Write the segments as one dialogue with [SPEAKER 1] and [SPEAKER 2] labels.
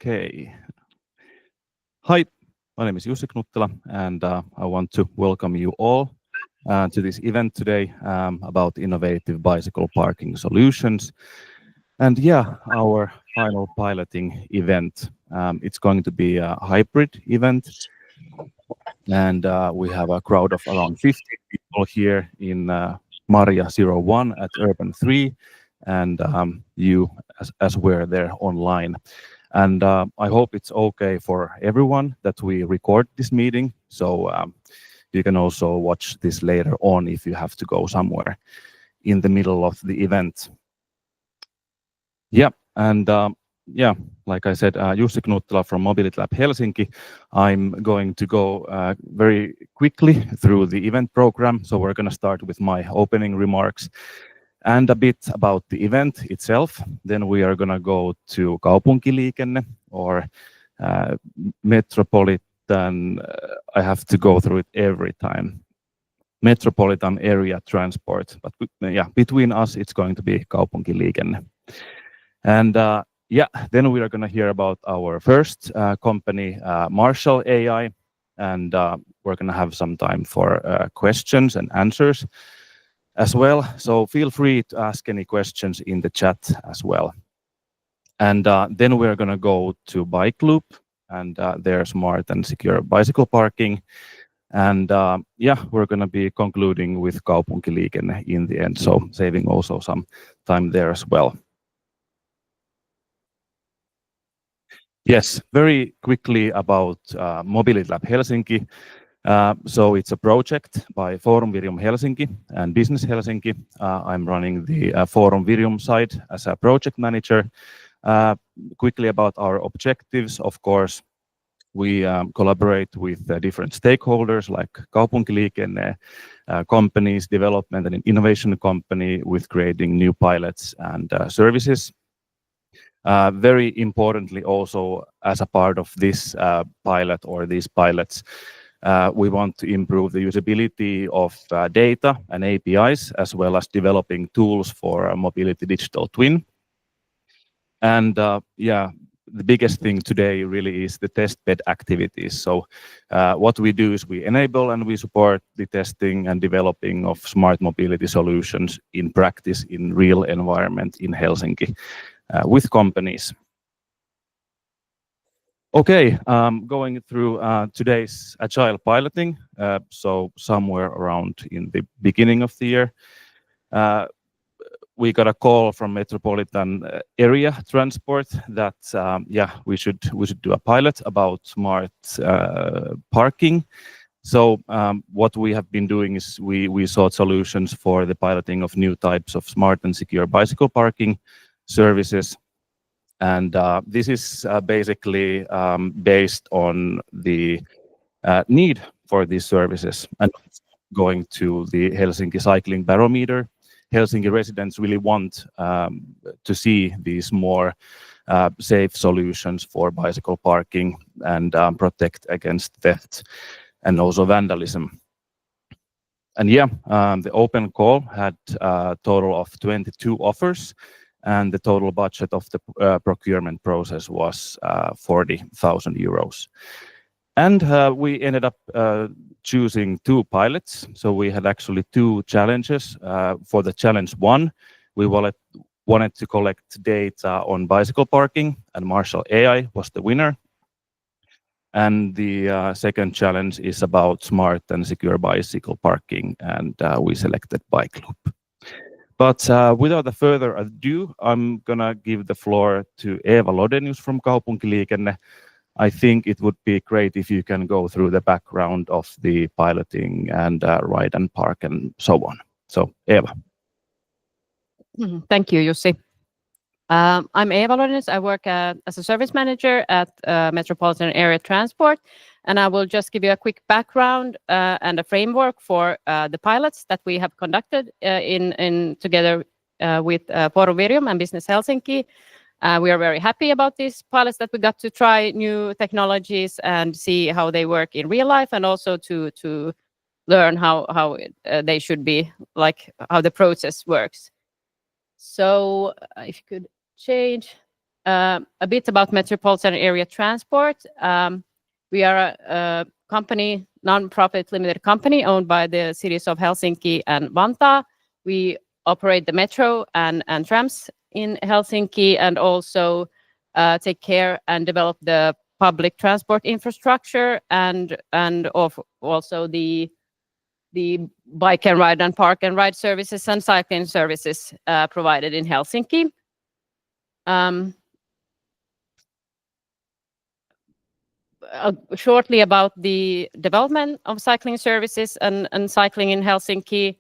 [SPEAKER 1] Okay. Hi, my name is Jussi Knuttila, and I want to welcome you all to this event today about innovative bicycle parking solutions. And yeah, our final piloting event. It's going to be a hybrid event, and we have a crowd of around 50 people here in Maria 01 at Urban 3, and you as we're there online. And I hope it's okay for everyone that we record this meeting. So you can also watch this later on if you have to go somewhere in the middle of the event. Yeah, and yeah, like I said, Jussi Knuttila from Mobility Lab Helsinki. I'm going to go very quickly through the event program. So we're going to start with my opening remarks and a bit about the event itself. Then we are going to go to Kaupunkiliikenne or metropolitan. I have to go through it every time. Metropolitan area transport, but yeah, between us, it's going to be Kaupunkiliikenne. And yeah, then we are going to hear about our first company, Marshall AI, and we're going to have some time for questions and answers as well. So feel free to ask any questions in the chat as well. And then we're going to go to Bike Loop and their smart and secure bicycle parking. And yeah, we're going to be concluding with Kaupunkiliikenne in the end, so saving also some time there as well. Yes, very quickly about Mobility Lab Helsinki. So it's a project by Forum Virium Helsinki and Business Helsinki. I'm running the Forum Virium side as a project manager. Quickly about our objectives, of course, we collaborate with different stakeholders like Kaupunkiliikenne, companies, development and innovation company with creating new pilots and services. Very importantly, also as a part of this pilot or these pilots, we want to improve the usability of data and APIs, as well as developing tools for a mobility digital twin. And yeah, the biggest thing today really is the testbed activities. So what we do is we enable and we support the testing and developing of smart mobility solutions in practice in real environment in Helsinki with companies. Okay, going through today's agile piloting, so somewhere around in the beginning of the year, we got a call from Metropolitan Area Transport that yeah, we should do a pilot about smart parking. So what we have been doing is we sought solutions for the piloting of new types of smart and secure bicycle parking services. And this is basically based on the need for these services and going to the Helsinki Cycling Barometer. Helsinki residents really want to see these more safe solutions for bicycle parking and protect against theft and also vandalism. And yeah, the open call had a total of 22 offers, and the total budget of the procurement process was 40,000 euros. And we ended up choosing two pilots. So we had actually two challenges. For the challenge one, we wanted to collect data on bicycle parking, and Marshall AI was the winner. And the second challenge is about smart and secure bicycle parking, and we selected Bike Loop. But without further ado, I'm gonna give the floor to Eva Lodenius from Kaupunkiliikenne. I think it would be great if you can go through the background of the piloting and ride and park and so on. So, Eva.
[SPEAKER 2] Thank you, Jussi. I'm Eva Lodenius. I work as a service manager at Metropolitan Area Transport, and I will just give you a quick background and a framework for the pilots that we have conducted in together with Forum Virium and Business Helsinki. We are very happy about these pilots that we got to try new technologies and see how they work in real life, and also to learn how they should be, like how the process works. So if you could change. a bit about metropolitan area transport. We are a company, non-profit limited company owned by the cities of Helsinki and Vantaa. We operate the metro and trams in Helsinki, and also take care and develop the public transport infrastructure and also the bike and ride and park and ride services and cycling services provided in Helsinki. Shortly about the development of cycling services and cycling in Helsinki.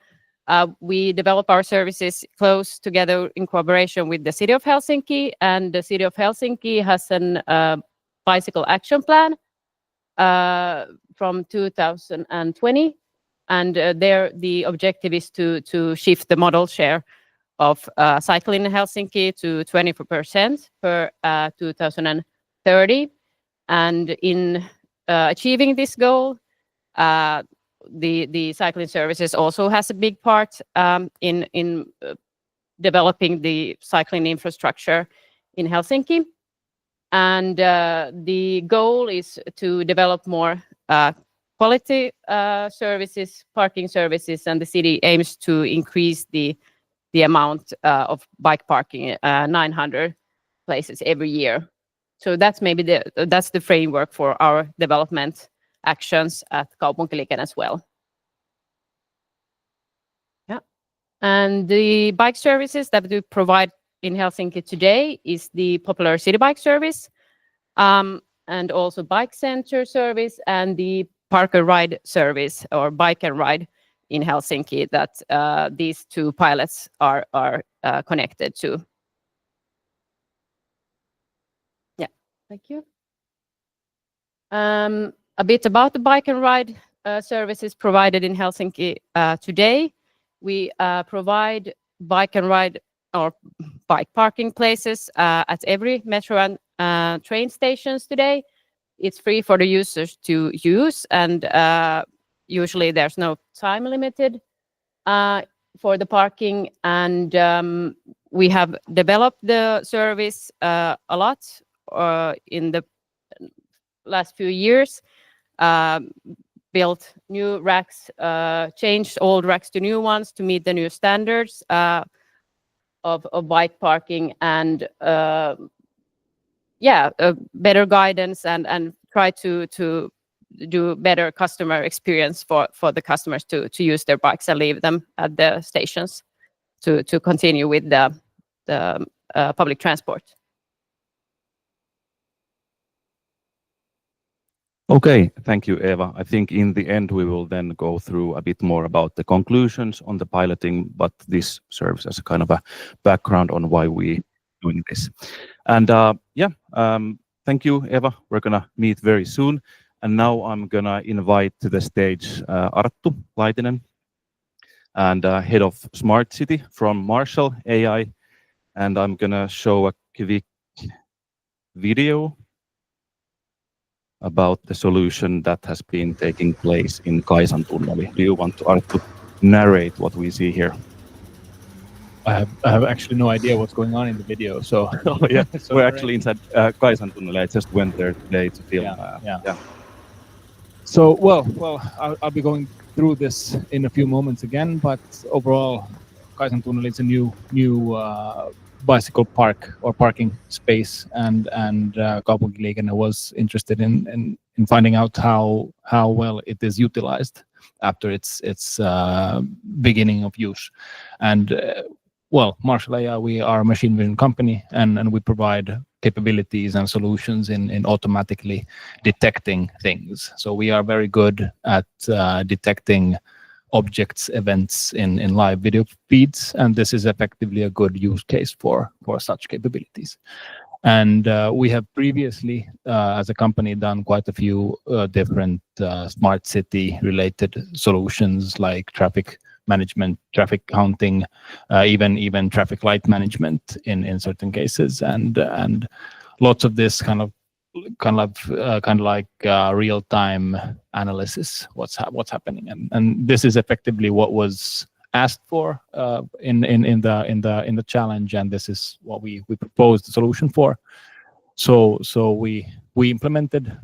[SPEAKER 2] We develop our services close together in cooperation with the City of Helsinki, and the City of Helsinki has a bicycle action plan from 2020, and there the objective is to shift the model share of cycling in Helsinki to 20% per 2030. And in achieving this goal, the cycling services also has a big part in developing the cycling infrastructure in Helsinki. And the goal is to develop more quality services, parking services, and the city aims to increase the amount of bike parking, 900 places every year. So that's maybe that's the framework for our development actions at Kaupunkiliikenne as well. Yeah, and the bike services that we provide in Helsinki today is the popular city bike service, and also bike center service, and the park and ride service, or bike and ride in Helsinki, that these two pilots are connected to. Thank you. A bit about the bike and ride services provided in Helsinki today. We provide bike and ride or bike parking places at every metro and train stations today. It's free for the users to use, and usually there's no time limited for the parking. And we have developed the service a lot in the last few years, built new racks, changed old racks to new ones to meet the new standards of bike parking, and better guidance, and try to do better customer experience for the customers to use their bikes and leave them at the stations to continue with the public transport.
[SPEAKER 1] Okay, thank you, Eva. I think in the end we will then go through a bit more about the conclusions on the piloting, but this serves as a kind of a background on why we doing this. And thank you, Eva. We're gonna meet very soon. And now I'm gonna invite to the stage Arttu Laitinen, and head of Smart City from Marshall AI. And I'm gonna show a quick video about the solution that has been taking place in Kaisan Tunneli. Do you want to, Arttu, narrate what we see here?
[SPEAKER 3] I have actually no idea what's going on in the video. So
[SPEAKER 1] yeah, so we're actually inside Kaisan Tunneli. I just went there today to film.
[SPEAKER 3] Yeah. So well, I'll be going through this in a few moments again. But overall, Kaisan Tunneli is a new bicycle park or parking space, and Kaupunkiliikenne was interested in finding out how well it is utilized after its beginning of use. And Marshall AI, we are a machine vision company, and we provide capabilities and solutions in automatically detecting things. So we are very good at detecting objects, events in live video feeds, and this is effectively a good use case for such capabilities. And we have previously, as a company, done quite a few different smart city related solutions, like traffic management, traffic counting, even traffic light management in certain cases, and lots of this kind of like real-time analysis, what's happening, and this is effectively what was asked for in the challenge, and this is what we proposed the solution for. So we implemented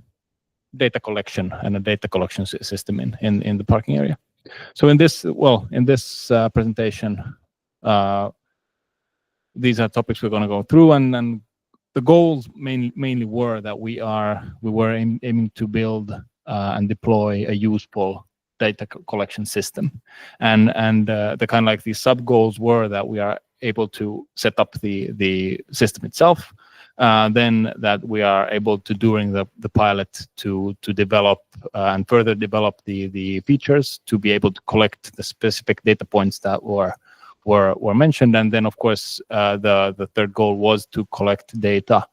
[SPEAKER 3] data collection and a data collection system in the parking area. So in this presentation, these are topics we're going to go through, and the goals mainly were that we were aiming to build and deploy a useful data collection system, and the kind of like these sub goals were that we are able to set up the system itself, then that we are able to, during the pilot, to develop and further develop the features to be able to collect the specific data points that were mentioned, and then of course the third goal was to collect data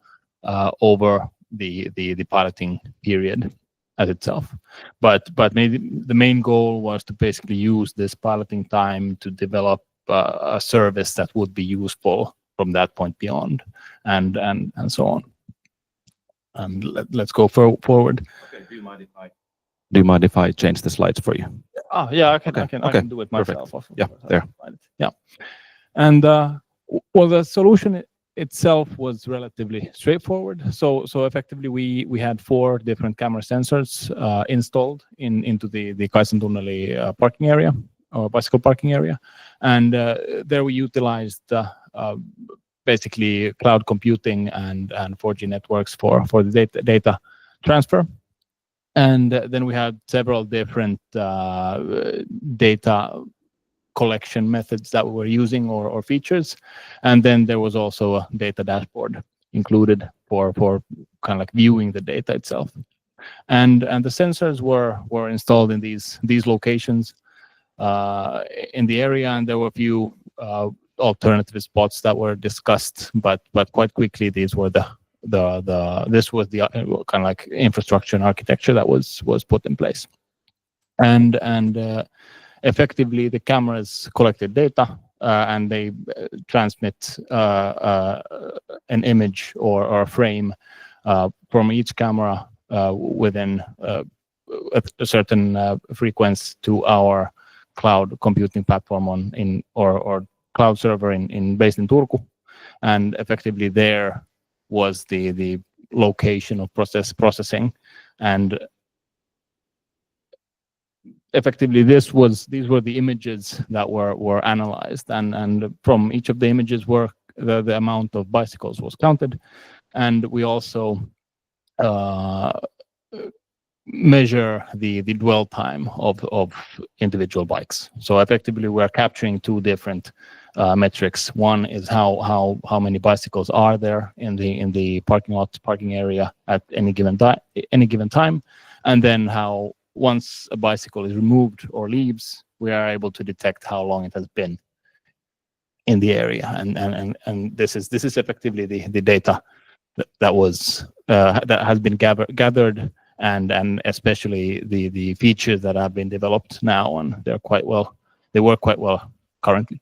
[SPEAKER 3] over the piloting period as itself. But maybe the main goal was to basically use this piloting time to develop a service that would be useful from that point beyond, and so on. And let's go forward.
[SPEAKER 1] Okay. Do you mind if I change the slides for you?
[SPEAKER 3] Oh yeah, I can.
[SPEAKER 1] Okay.
[SPEAKER 3] I can do it myself.
[SPEAKER 1] Yeah, there.
[SPEAKER 3] Yeah, and well, the solution itself was relatively straightforward. So effectively, we had 4 different camera sensors installed into the Kaisantunneli parking area, or bicycle parking area, and there we utilized basically cloud computing and 4G networks for the data transfer. And then we had several different data collection methods that we were using, or features. And then there was also a data dashboard included for kind of like viewing the data itself. And the sensors were installed in these locations in the area, and there were a few alternative spots that were discussed, but quite quickly these were this was the kind of like infrastructure and architecture that was put in place. And effectively the cameras collected data and they transmit an image or a frame from each camera within a certain frequency to our cloud computing platform or cloud server based in Turku. And effectively there was the location of processing, and effectively these were the images that were analyzed, and from each of the images the amount of bicycles was counted, and we also measure the dwell time of individual bikes. So effectively we are capturing 2 different metrics. One is how many bicycles are there in the parking area at any given time, and then how once a bicycle is removed or leaves, we are able to detect how long it has been in the area, and this is effectively the data that has been gathered, and especially the features that have been developed now, and they work quite well currently.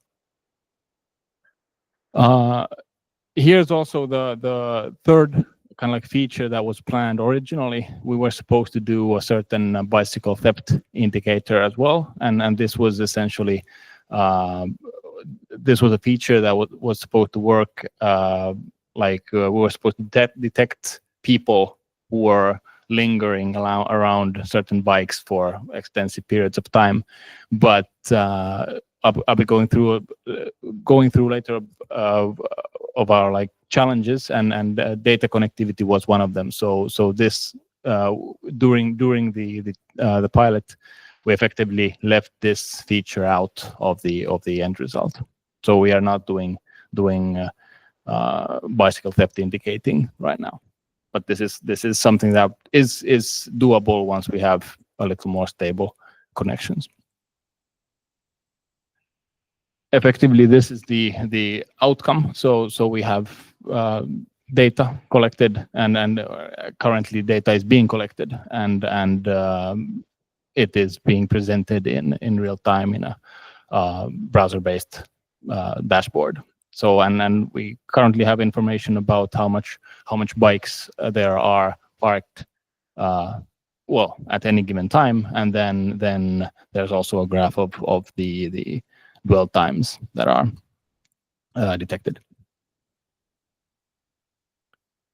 [SPEAKER 3] Here's also the third kind of like feature that was planned originally. We were supposed to do a certain bicycle theft indicator as well, and this was essentially this was a feature that was supposed to work we were supposed to detect people who were lingering around certain bikes for extensive periods of time, but I'll be going through later of our challenges, and data connectivity was one of them. So this during the pilot, we effectively left this feature out of the end result. So we are not doing bicycle theft indicating right now, but this is something that is doable once we have a little more stable connections. Effectively, this is the outcome. So we have data collected, and currently data is being collected, and it is being presented in real time in a browser-based dashboard. So and we currently have information about how much bikes there are parked at any given time, and then there's also a graph of the dwell times that are detected.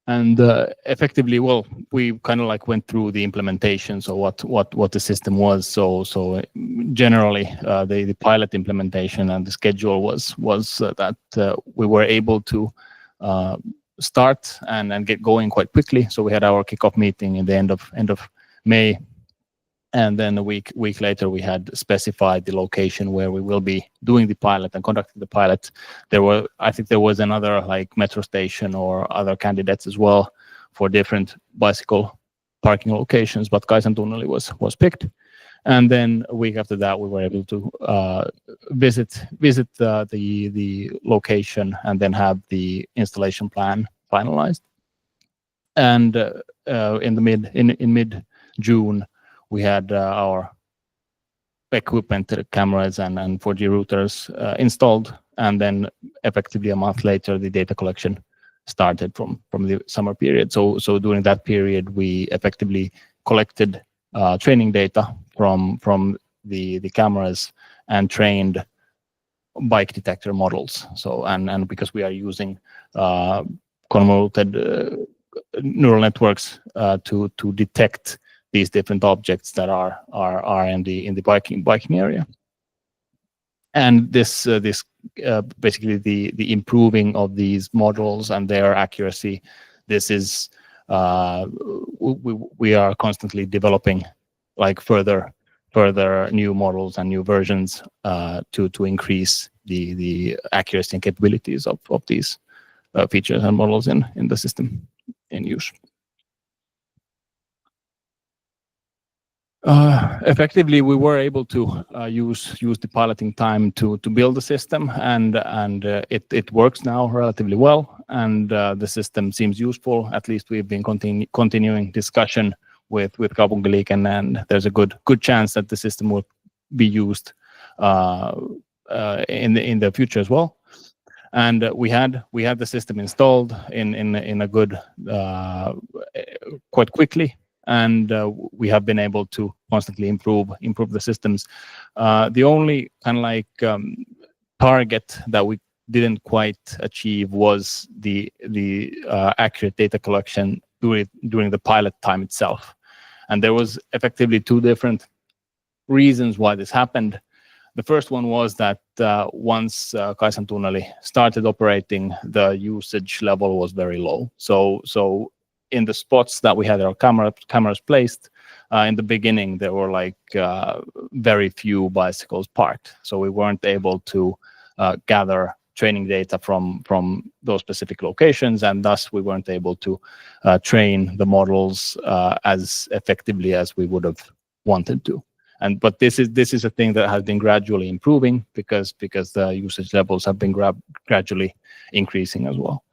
[SPEAKER 3] And effectively, well, we kind of like went through the implementation, so what the system was. So generally, the pilot implementation and the schedule was that we were able to start and get going quite quickly. So we had our kickoff meeting in the end of May, and then a week later we had specified the location where we will be doing the pilot and conducting the pilot. I think there was another like metro station or other candidates as well for different bicycle parking locations, but Kaisantunneli was picked. And then a week after that, we were able to visit the location and then have the installation plan finalized. And in mid June, we had our equipment, cameras and 4G routers installed, and then effectively a month later, the data collection started from the summer period. So during that period, we effectively collected training data from the cameras and trained bike detector models. So and because we are using convoluted neural networks to detect these different objects that are in the biking area. And this basically the improving of these models and their accuracy. This is we are constantly developing like further new models and new versions to increase the accuracy and capabilities of these features and models in the system in use. Effectively, we were able to use the piloting time to build the system, and it works now relatively well, and the system seems useful. At least we've been continuing discussion with Kaupunkiliikenne, and there's a good chance that the system will be used in the future as well. And we had the system installed in a good quite quickly. And we have been able to constantly improve the systems. The only kind of like target that we didn't quite achieve was the accurate data collection during the pilot time itself. And there was effectively two different reasons why this happened. The first one was that once Kaisantunneli started operating, the usage level was very low. So in the spots that we had our cameras placed, in the beginning, there were like very few bicycles parked. So we weren't able to gather training data from those specific locations, and thus we weren't able to train the models as effectively as we would have wanted to. But this is a thing that has been gradually improving because the usage levels have been gradually increasing as well.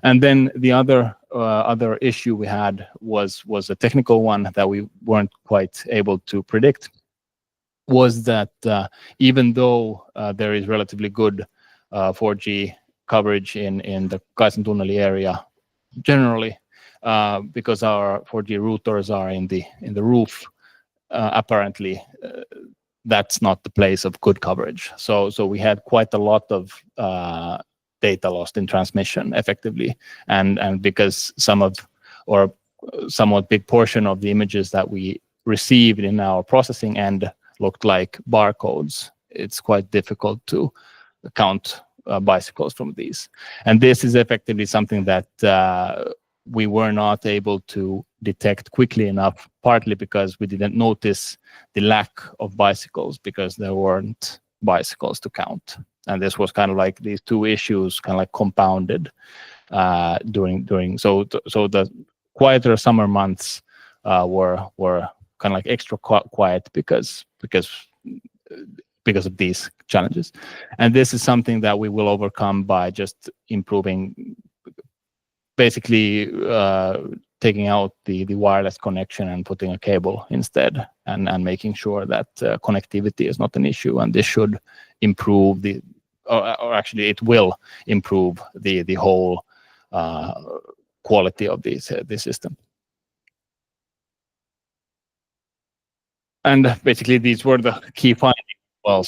[SPEAKER 3] And then the other issue we had was a technical one that we weren't quite able to predict, was that even though there is relatively good 4G coverage in the Kaisantunneli area generally, because our 4G routers are in the roof, apparently that's not the place of good coverage. So we had quite a lot of data lost in transmission effectively, and because somewhat big portion of the images that we received in our processing end looked like barcodes, it's quite difficult to count bicycles from these. And this is effectively something that we were not able to detect quickly enough, partly because we didn't notice the lack of bicycles because there weren't bicycles to count. And this was kind of like these two issues kind of like compounded during so the quieter summer months were kind of like extra quiet because of these challenges. And this is something that we will overcome by just improving, basically taking out the wireless connection and putting a cable instead, and making sure that connectivity is not an issue. And this should improve or actually it will improve the whole quality of this system. And basically these were the key findings well.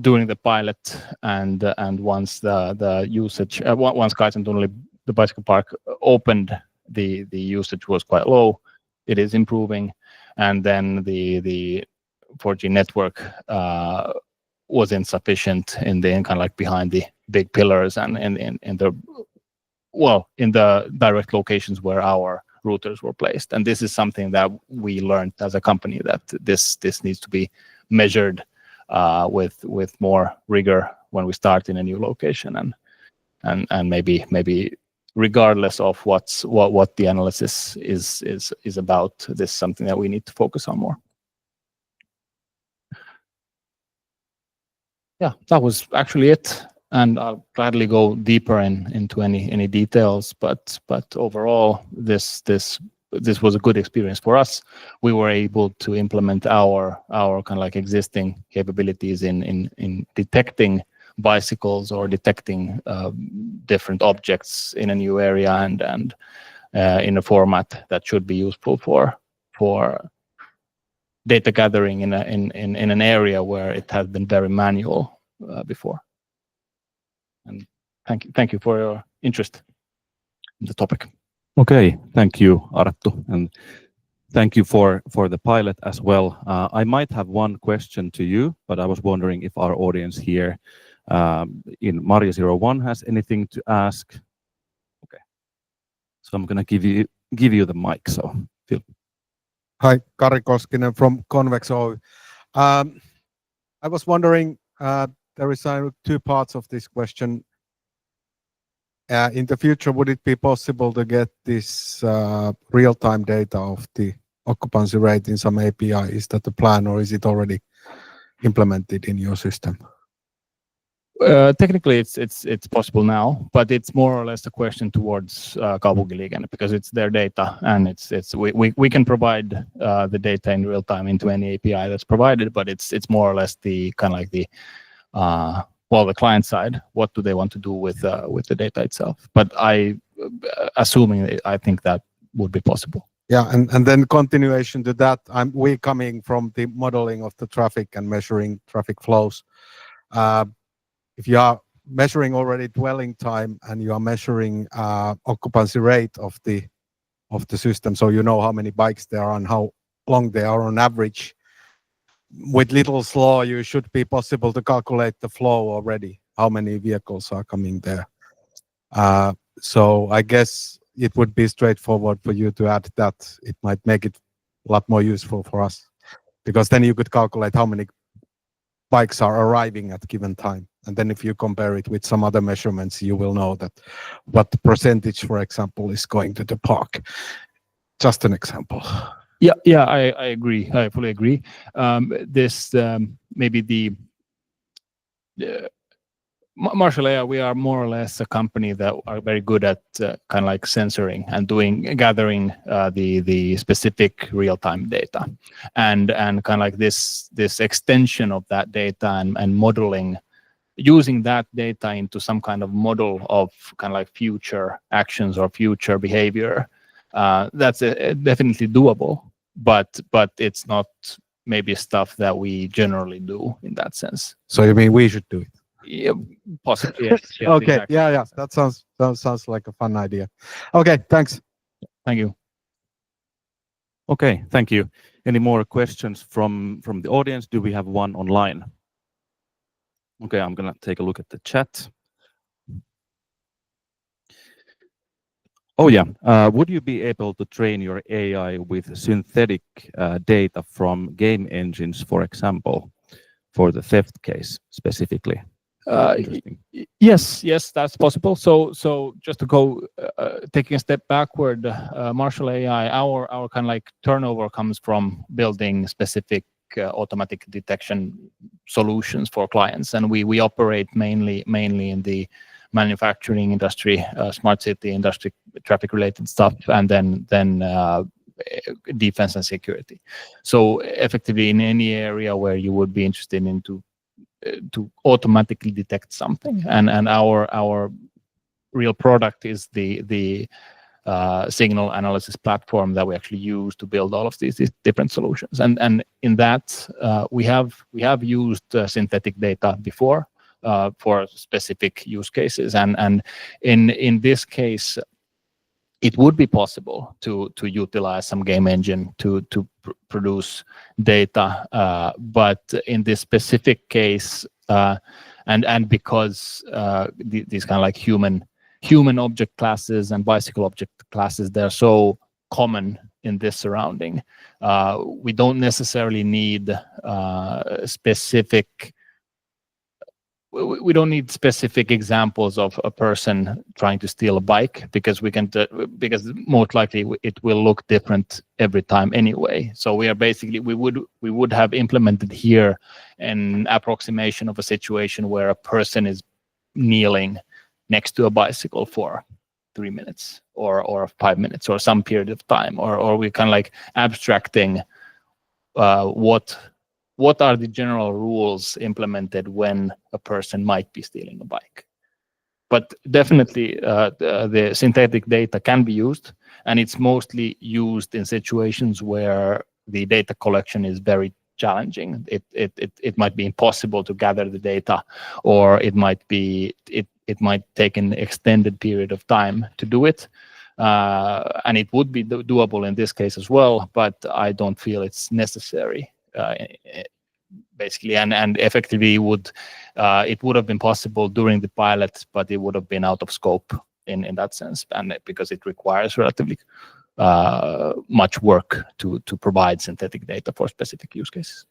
[SPEAKER 3] During the pilot and once the usage, once Kaisantunneli, the bicycle park opened, the usage was quite low. It is improving, and then the 4G network was insufficient in kind of like behind the big pillars and in the direct locations where our routers were placed. And this is something that we learned as a company, that this needs to be measured with more rigor when we start in a new location, and maybe regardless of what the analysis is about, this is something that we need to focus on more. Yeah, that was actually it, and I'll gladly go deeper into any details. But overall, this was a good experience for us. We were able to implement our kind of like existing capabilities in detecting bicycles or detecting different objects in a new area and in a format that should be useful for data gathering in an area where it has been very manual before. And thank you for your interest in the topic.
[SPEAKER 1] Okay, thank you, Arttu, and thank you for the pilot as well. I might have one question to you, but I was wondering if our audience here in Maria 01 has anything to ask. Okay, so I'm going to give you the mic. So feel.
[SPEAKER 4] Hi, Kari Koskinen from Convex Oy. I was wondering, there is two parts of this question. In the future, would it be possible to get this real-time data of the occupancy rate in some API? Is that the plan, or is it already implemented in your system?
[SPEAKER 3] Technically, it's possible now, but it's more or less a question towards Kaupunkiliikenne, because it's their data, and we can provide the data in real time into any API that's provided, but it's more or less the kind of like the the client side. What do they want to do with the data itself? But I think that would be possible.
[SPEAKER 4] Yeah, and then continuation to that, we coming from the modeling of the traffic and measuring traffic flows. If you are measuring already dwelling time and you are measuring occupancy rate of the system, so you know how many bikes there are and how long they are on average, with Little's law, you should be possible to calculate the flow already, how many vehicles are coming there. So I guess it would be straightforward for you to add that. It might make it a lot more useful for us, because then you could calculate how many bikes are arriving at a given time. And then if you compare it with some other measurements, you will know that what the percentage, for example, is going to the park. Just an example.
[SPEAKER 3] Yeah, I agree. I fully agree. This maybe the Marshall AI, we are more or less a company that are very good at kind of like censoring and gathering the specific real-time data, and kind of like this extension of that data and modeling, using that data into some kind of model of kind of like future actions or future behavior. That's definitely doable, but it's not maybe stuff that we generally do in that sense.
[SPEAKER 4] So you mean we should do it?
[SPEAKER 3] Yeah, possibly. Yes,
[SPEAKER 4] okay.
[SPEAKER 3] Exactly.
[SPEAKER 4] Yeah. That sounds like a fun idea. Okay, thanks.
[SPEAKER 3] Thank you.
[SPEAKER 1] Okay, thank you. Any more questions from the audience? Do we have one online? Okay, I'm gonna take a look at the chat. Oh yeah, would you be able to train your AI with synthetic data from game engines, for example, for the theft case specifically?
[SPEAKER 3] Yes, that's possible. So just to go taking a step backward, Marshall AI, our kind of like turnover comes from building specific automatic detection solutions for clients, and we operate mainly in the manufacturing industry, smart city industry, traffic related stuff, and then defense and security. So effectively, in any area where you would be interested in to automatically detect something, and our real product is the signal analysis platform that we actually use to build all of these different solutions. And in that, we have used synthetic data before for specific use cases. And in this case, it would be possible to utilize some game engine to produce data, but in this specific case, and because these kind of like human object classes and bicycle object classes, they're so common in this surrounding, we don't necessarily need specific. We don't need specific examples of a person trying to steal a bike, because because most likely it will look different every time anyway. So we are basically we would have implemented here an approximation of a situation where a person is kneeling next to a bicycle for 3 minutes or 5 minutes or some period of time, or we kind of like abstracting what are the general rules implemented when a person might be stealing a bike. But definitely the synthetic data can be used, and it's mostly used in situations where the data collection is very challenging. It might be impossible to gather the data, or it might take an extended period of time to do it. And it would be doable in this case as well, but I don't feel it's necessary. Basically, and effectively it would have been possible during the pilot, but it would have been out of scope in that sense, and because it requires relatively much work to provide synthetic data for specific use cases.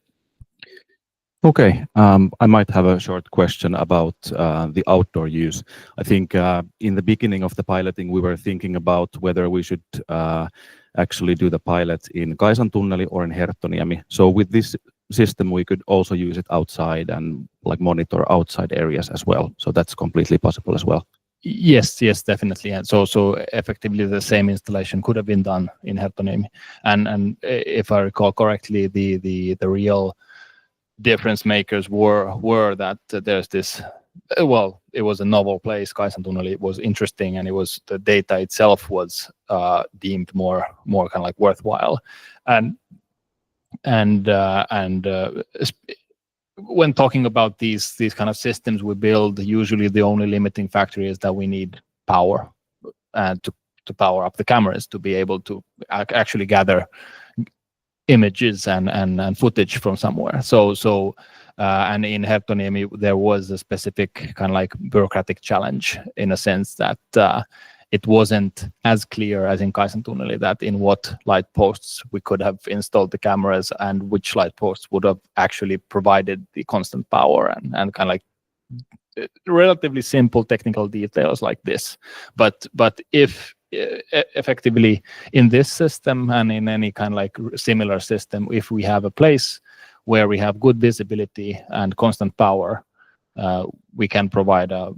[SPEAKER 1] Okay, I might have a short question about the outdoor use. I think in the beginning of the piloting, we were thinking about whether we should actually do the pilot in Kaisantunneli or in Herttoniemi. So with this system, we could also use it outside and like monitor outside areas as well. So that's completely possible as well.
[SPEAKER 3] Yes, definitely. And so effectively the same installation could have been done in Herttoniemi. And if I recall correctly, the real difference makers were that there's this, well, it was a novel place, Kaisantunneli. It was interesting, and the data itself was deemed more kind of like worthwhile. And when talking about these kind of systems we build, usually the only limiting factor is that we need power to power up the cameras to be able to actually gather images and footage from somewhere. So and in Herttoniemi there was a specific kind of like bureaucratic challenge, in a sense that it wasn't as clear as in Kaisantunneli that in what light posts we could have installed the cameras and which light posts would have actually provided the constant power, and kind of like relatively simple technical details like this. But if effectively in this system and in any kind of like similar system, if we have a place where we have good visibility and constant power, we can provide a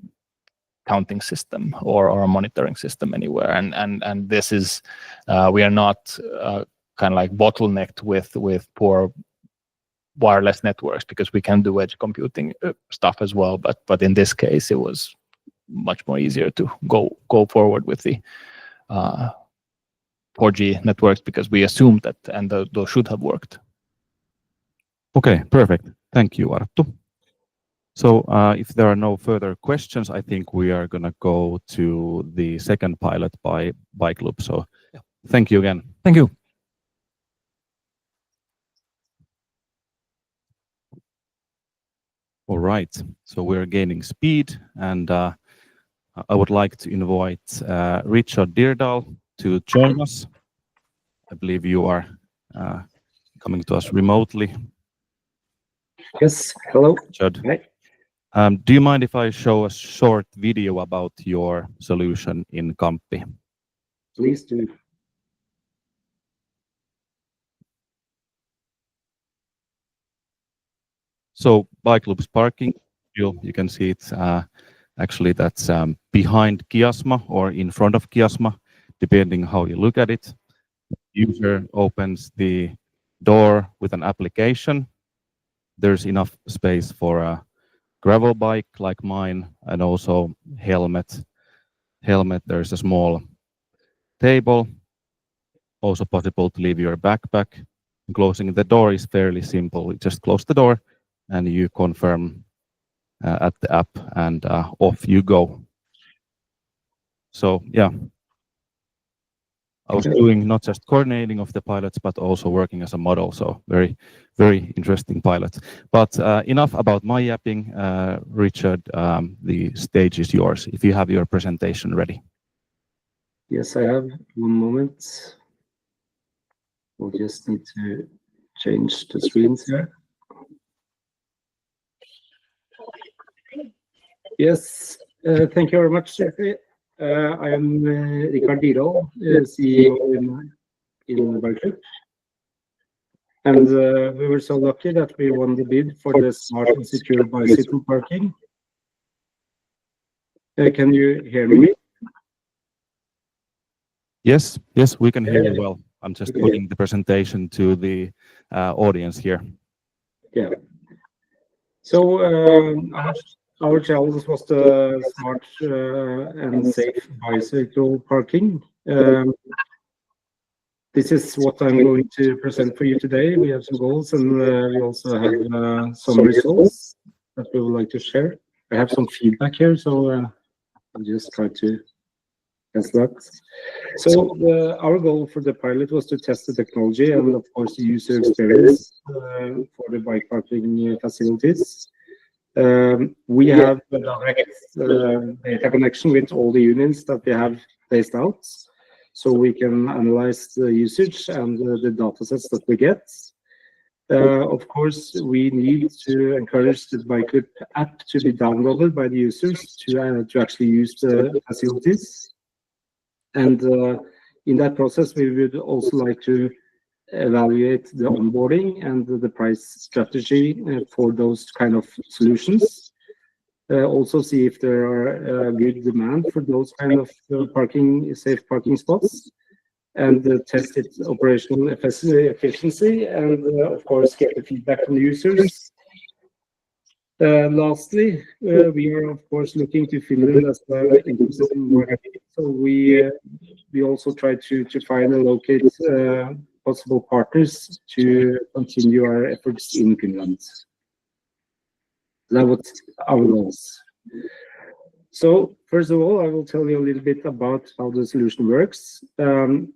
[SPEAKER 3] counting system or a monitoring system anywhere. And this is we are not kind of like bottlenecked with poor wireless networks, because we can do edge computing stuff as well. But in this case, it was much more easier to go forward with the 4G networks, because we assumed that, and those should have worked.
[SPEAKER 1] Okay, perfect. Thank you, Arttu. So if there are no further questions, I think we are going to go to the second pilot by Bike Loop. So yeah. Thank you again.
[SPEAKER 3] Thank you.
[SPEAKER 1] All right, so we're gaining speed, and I would like to invite Richard Deardahl to join us. I believe you are coming to us remotely.
[SPEAKER 5] Yes, hello.
[SPEAKER 1] Richard.
[SPEAKER 5] Hi.
[SPEAKER 1] Do you mind if I show a short video about your solution in Kamppi?
[SPEAKER 5] Please do.
[SPEAKER 1] So Bike Loop's parking, you can see it's actually that's behind Kiasma or in front of Kiasma, depending how you look at it. User opens the door with an application. There's enough space for a gravel bike like mine, and also helmet. There's a small table. Also possible to leave your backpack. Closing the door is fairly simple. You just close the door and you confirm at the app, and off you go. So yeah, I was doing not just coordinating of the pilots, but also working as a model. So very, very interesting pilot. But enough about my yapping. Richard, the stage is yours if you have your presentation ready.
[SPEAKER 5] Yes, I have. One moment. We'll just need to change the screens here. Yes, thank you very much, Jeffrey. I am Rikard Dyrhol, CEO in Bike. And we were so lucky that we won the bid for the smart and secure bicycle parking. Can you hear me?
[SPEAKER 1] Yes, yes, we can hear you well. I'm just putting the presentation to the audience here.
[SPEAKER 5] Yeah. So our challenge was the smart and safe bicycle parking. This is what I'm going to present for you today. We have some goals, and we also have some results that we would like to share. I have some feedback here, so I'll just try to test that. So our goal for the pilot was to test the technology and, of course, the user experience for the bike parking facilities. We have a direct data connection with all the units that we have placed out, so we can analyze the usage and the data sets that we get. Of course, we need to encourage the Bikeloop app to be downloaded by the users to actually use the facilities. And in that process, we would also like to evaluate the onboarding and the price strategy for those kind of solutions. Also see if there are good demand for those kind of safe parking spots, and test its operational efficiency, and of course get the feedback from the users. Lastly, we are of course looking to Finland as the ecosystem market. So we also try to find and locate possible partners to continue our efforts in Finland. That was our goals. So first of all, I will tell you a little bit about how the solution works.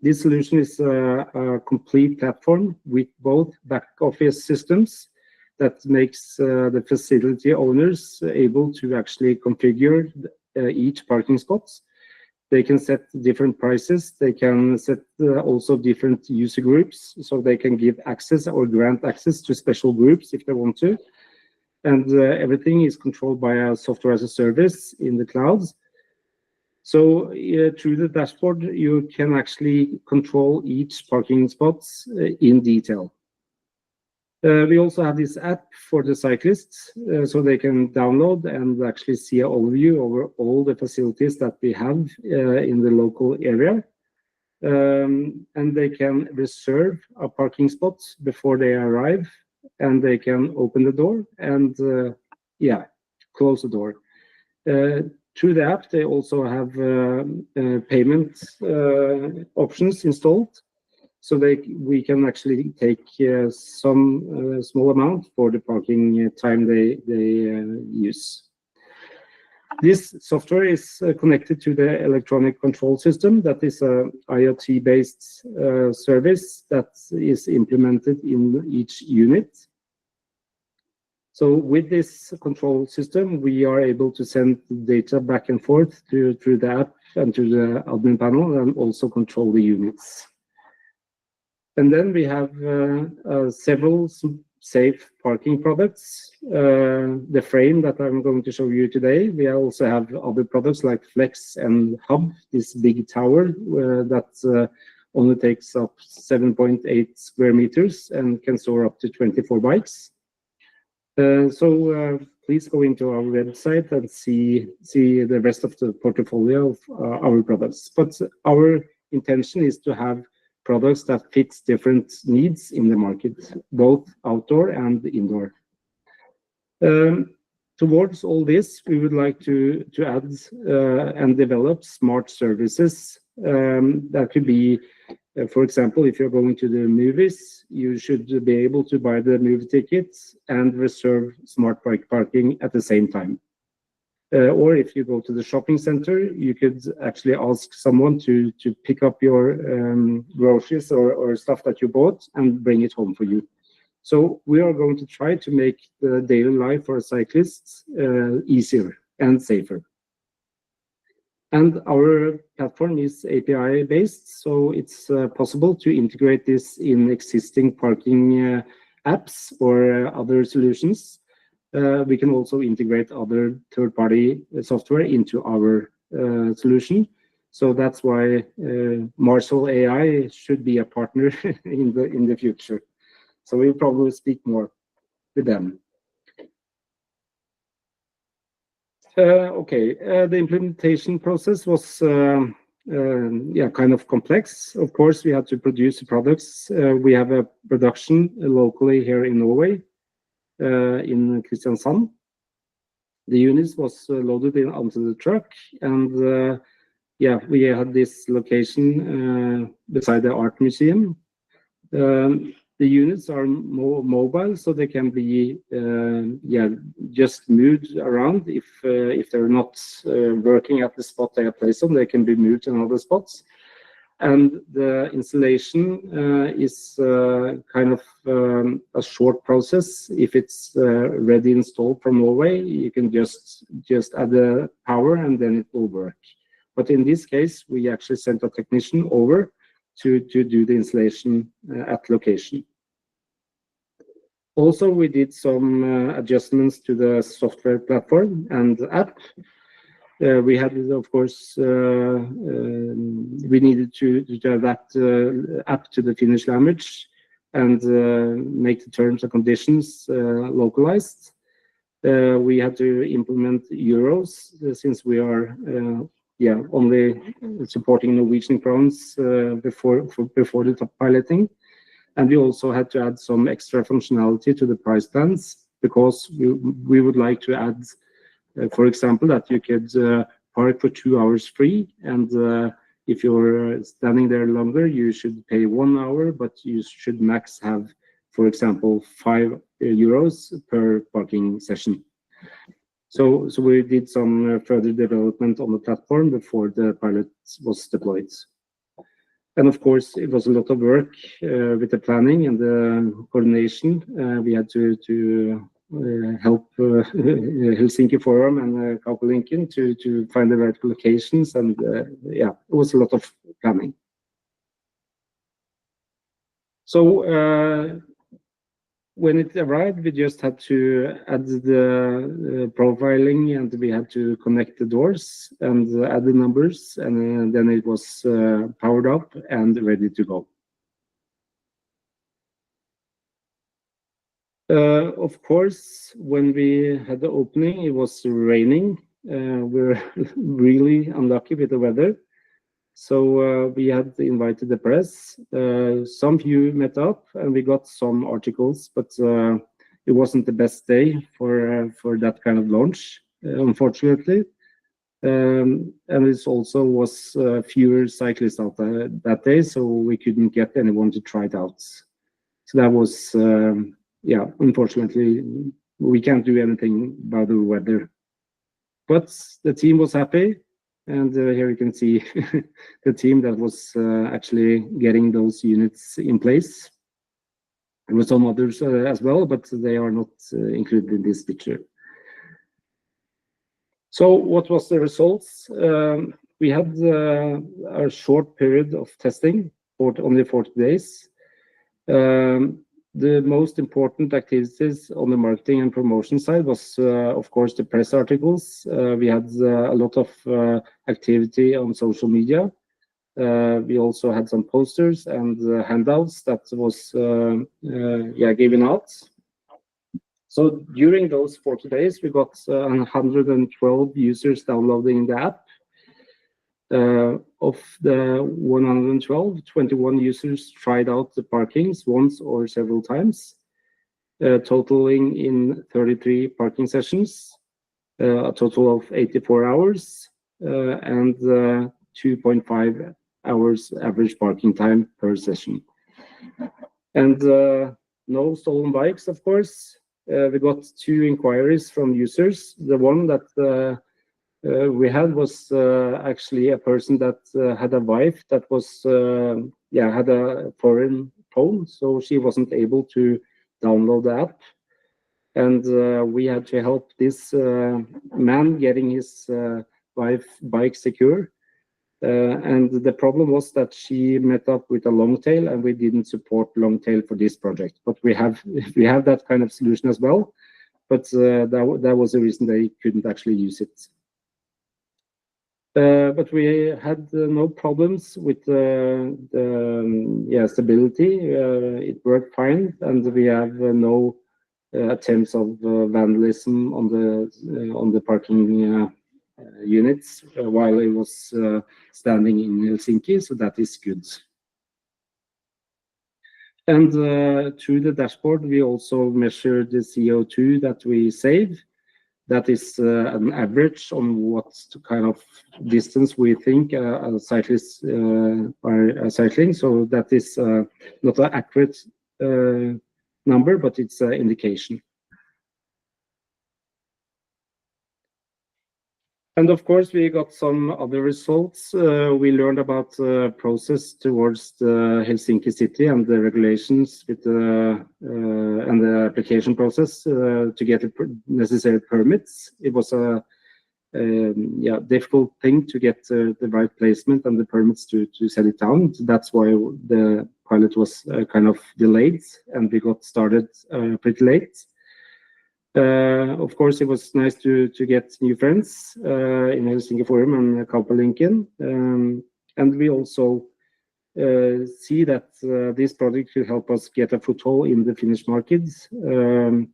[SPEAKER 5] This solution is a complete platform with both back office systems that makes the facility owners able to actually configure each parking spot. They can set different prices. They can set also different user groups, so they can give access or grant access to special groups if they want to. And everything is controlled by a software as a service in the clouds. So through the dashboard, you can actually control each parking spot in detail. We also have this app for the cyclists, so they can download and actually see an overview over all the facilities that we have in the local area. And they can reserve a parking spot before they arrive, and they can open the door and close the door. Through the app, they also have payment options installed, so we can actually take some small amount for the parking time they use. This software is connected to the electronic control system. That is a IoT-based service that is implemented in each unit. So with this control system, we are able to send data back and forth through the app and to the admin panel, and also control the units. And then we have several safe parking products. The frame that I'm going to show you today. We also have other products like Flex and Hub, this big tower that only takes up 7.8 square meters and can store up to 24 bikes. So please go into our website and see the rest of the portfolio of our products. But our intention is to have products that fits different needs in the market, both outdoor and indoor. Towards all this, we would like to add and develop smart services That could be, for example, if you're going to the movies, you should be able to buy the movie tickets and reserve smart bike parking at the same time. Or if you go to the shopping center, you could actually ask someone to pick up your groceries or stuff that you bought and bring it home for you. So we are going to try to make the daily life for cyclists easier and safer. And our platform is API based, so it's possible to integrate this in existing parking apps or other solutions. We can also integrate other third-party software into our solution. So that's why Marshall AI should be a partner in the future. So we'll probably speak more with them. Okay, the implementation process was kind of complex. Of course, we had to produce the products. We have a production locally here in Norway, in Kristiansand. The units was loaded onto the truck, and we had this location beside the art museum. The units are more mobile, so they can be just moved around. If they're not working at the spot they are placed on, they can be moved to other spots. And the installation is kind of a short process. If it's ready installed from Norway, you can just add the power and then it will work. But in this case, we actually sent a technician over to do the installation at location. Also, we did some adjustments to the software platform and app. We had, of course, we needed to adapt the app to the Finnish language and make the terms and conditions localized. We had to implement euros since we are only supporting Norwegian crowns before the piloting. And we also had to add some extra functionality to the price plans because we would like to add, for example, that you could park for 2 hours free. And if you're standing there longer, you should pay 1 hour, but you should max have, for example, 5 euros per parking session. So we did some further development on the platform before the pilot was deployed. And of course, it was a lot of work with the planning and the coordination. We had to help Helsinki Forum and Kaupunkiliikenne to find the right locations. And it was a lot of planning. So when it arrived, we just had to add the profiling and we had to connect the doors and add the numbers, and then it was powered up and ready to go. Of course, when we had the opening, it was raining. We're really unlucky with the weather. So we had invited the press. Some few met up and we got some articles, but it wasn't the best day for that kind of launch, unfortunately. And it also was fewer cyclists out there that day, so we couldn't get anyone to try it out. So that was, unfortunately, we can't do anything about the weather. But the team was happy. And here you can see the team that was actually getting those units in place. There were some others as well, but they are not included in this picture. So what was the results? We had a short period of testing for only 40 days. The most important activities on the marketing and promotion side was, of course, the press articles. We had a lot of activity on social media. We also had some posters and handouts that was given out. So during those 40 days, we got 112 users downloading the app. Of the 112, 21 users tried out the parkings once or several times, totaling in 33 parking sessions, a total of 84 hours, and 2.5 hours average parking time per session. And no stolen bikes, of course. We got 2 inquiries from users. The one that we had was actually a person that had a wife that was had a foreign phone, so she wasn't able to download the app, and we had to help this man getting his wife bike secure. And the problem was that she met up with a long tail, and we didn't support long tail for this project. But we have that kind of solution as well. But that was the reason they couldn't actually use it. But we had no problems with the stability. It worked fine, and we have no attempts of vandalism on the parking units while it was standing in Helsinki, so that is good. And through the dashboard, we also measure the CO2 that we save. That is an average on what kind of distance we think cyclists are cycling. So that is not an accurate number, but it's an indication. And of course, we got some other results. We learned about the process towards the Helsinki city and the regulations with and the application process to get the necessary permits. It was a difficult thing to get the right placement and the permits to set it down. That's why the pilot was kind of delayed, and we got started pretty late. Of course, it was nice to get new friends in Helsinki Forum and Kaupunkiliikenne. And we also see that this project will help us get a foothold in the Finnish markets. And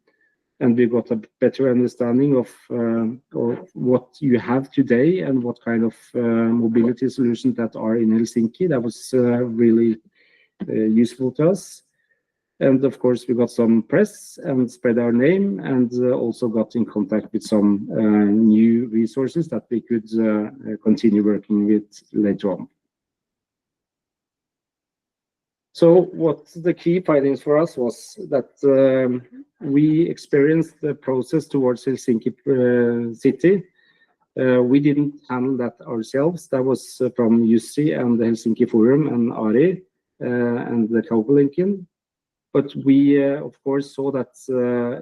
[SPEAKER 5] we got a better understanding of what you have today and what kind of mobility solutions that are in Helsinki. That was really useful to us. And of course, we got some press and spread our name, and also got in contact with some new resources that we could continue working with later on. So what the key findings for us was that we experienced the process towards Helsinki city. We didn't handle that ourselves. That was from Jussi and the Helsinki Forum and Ari and the Kaupunkiliikenne. But we, of course, saw that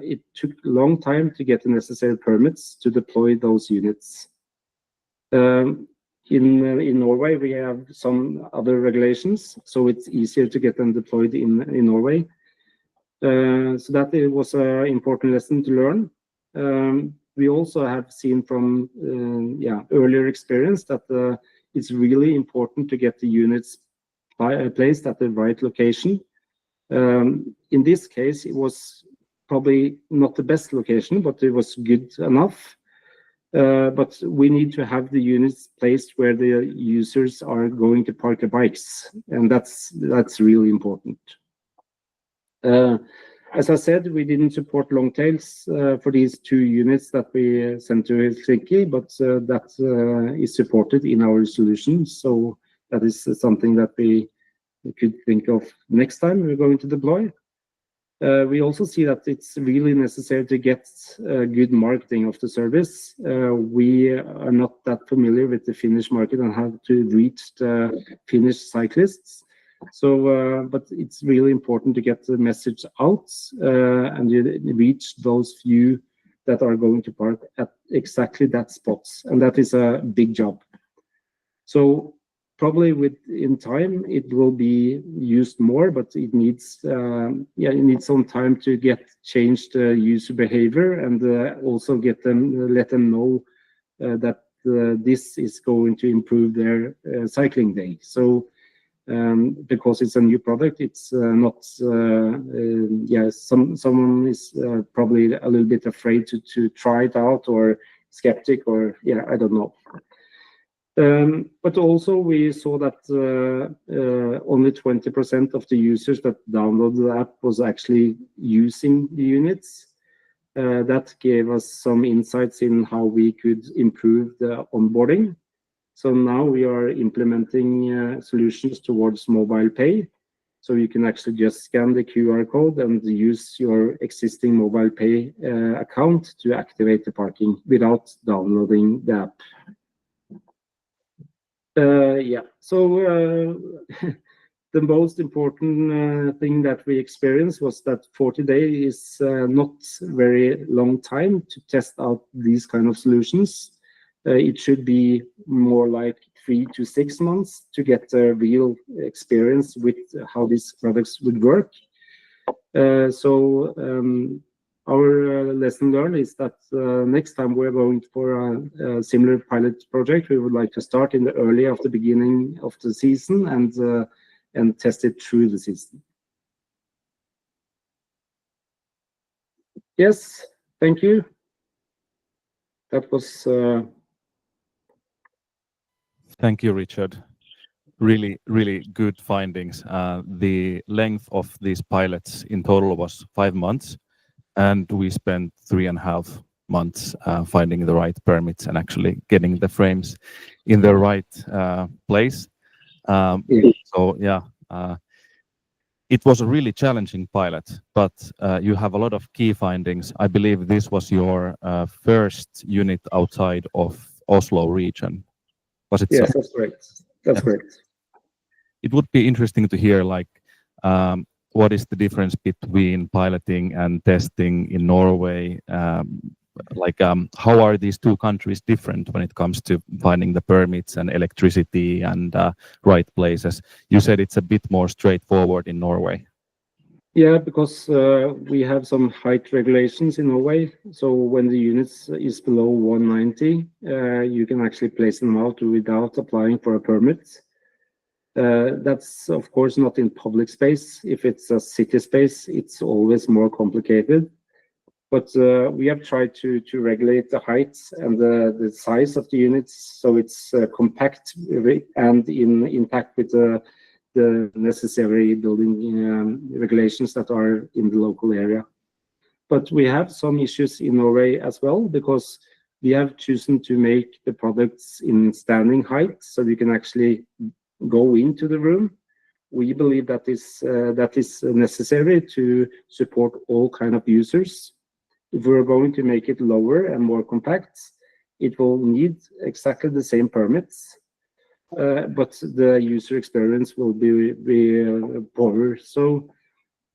[SPEAKER 5] it took a long time to get the necessary permits to deploy those units. In Norway, we have some other regulations, so it's easier to get them deployed in Norway. So that it was an important lesson to learn. We also have seen from earlier experience that it's really important to get the units placed at the right location. In this case, it was probably not the best location, but it was good enough. But we need to have the units placed where the users are going to park their bikes, and that's really important. As I said, we didn't support long tails for these 2 units that we sent to Helsinki, but that is supported in our solution. So that is something that we could think of next time we're going to deploy. We also see that it's really necessary to get good marketing of the service. We are not that familiar with the Finnish market and how to reach the Finnish cyclists. So, but it's really important to get the message out and reach those few that are going to park at exactly that spot. And that is a big job. So probably in time it will be used more, but it needs some time to change the user behavior and also let them know that this is going to improve their cycling day. So because it's a new product, it's not someone is probably a little bit afraid to try it out, or skeptic, or I don't know. But also we saw that only 20% of the users that downloaded the app was actually using the units. That gave us some insights in how we could improve the onboarding. So now we are implementing solutions towards mobile pay. So you can actually just scan the QR code and use your existing mobile pay account to activate the parking without downloading the app. Yeah, so the most important thing that we experienced was that 40 days is not very long time to test out these kind of solutions. It should be more like 3 to 6 months to get a real experience with how these products would work. Our lesson learned is that next time we're going for a similar pilot project, we would like to start in the early of the beginning of the season and test it through the season. Yes, thank you. That was.
[SPEAKER 1] Thank you, Richard. Really, really good findings. The length of these pilots in total was 5 months, and we spent 3.5 months finding the right permits and actually getting the frames in the right place. So yeah, it was a really challenging pilot, but you have a lot of key findings. I believe this was your first unit outside of Oslo region. Was it so?
[SPEAKER 5] Yes, that's correct. That's correct.
[SPEAKER 1] It would be interesting to hear, like, what is the difference between piloting and testing in Norway? How are these two countries different when it comes to finding the permits and electricity and right places? You said it's a bit more straightforward in Norway.
[SPEAKER 5] Yeah, because we have some height regulations in Norway. So when the units is below 190, you can actually place them out without applying for a permit. That's of course not in public space. If it's a city space, it's always more complicated. But we have tried to regulate the heights and the size of the units so it's compact and intact with the necessary building regulations that are in the local area. But we have some issues in Norway as well, because we have chosen to make the products in standing height so we can actually go into the room. We believe that is necessary to support all kind of users. If we're going to make it lower and more compact, it will need exactly the same permits, but the user experience will be poorer. So,